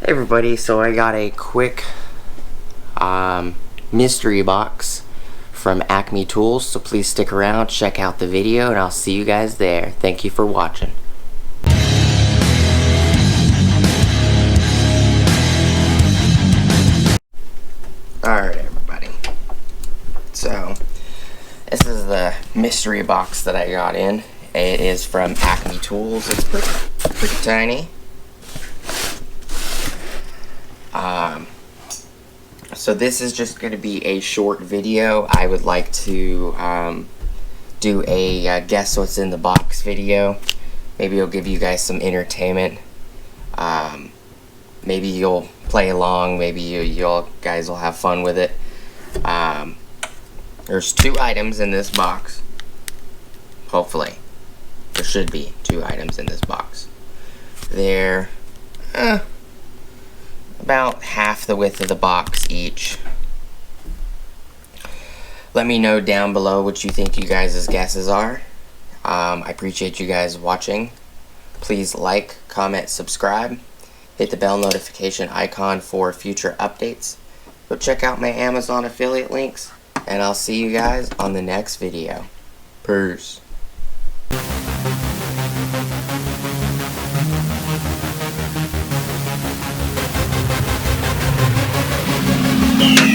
Hey everybody, so I got a quick mystery box from Acme Tools, so please stick around, check out the video, and I'll see you guys there. Thank you for watching. Alright everybody, so this is the mystery box that I got in. It is from Acme Tools. It's pretty tiny. So this is just going to be a short video. I would like to do a guess what's in the box video. Maybe it'll give you guys some entertainment. Maybe you'll play along. Maybe you guys will have fun with it. There's 2 items in this box. Hopefully. There should be 2 items in this box. They're about half the width of the box each. Let me know down below what you think you guys' guesses are. I appreciate you guys watching. Please like, comment, subscribe. Hit the bell notification icon for future updates. Go check out my Amazon affiliate links. And I'll see you guys on the next video. Peace. Yeah.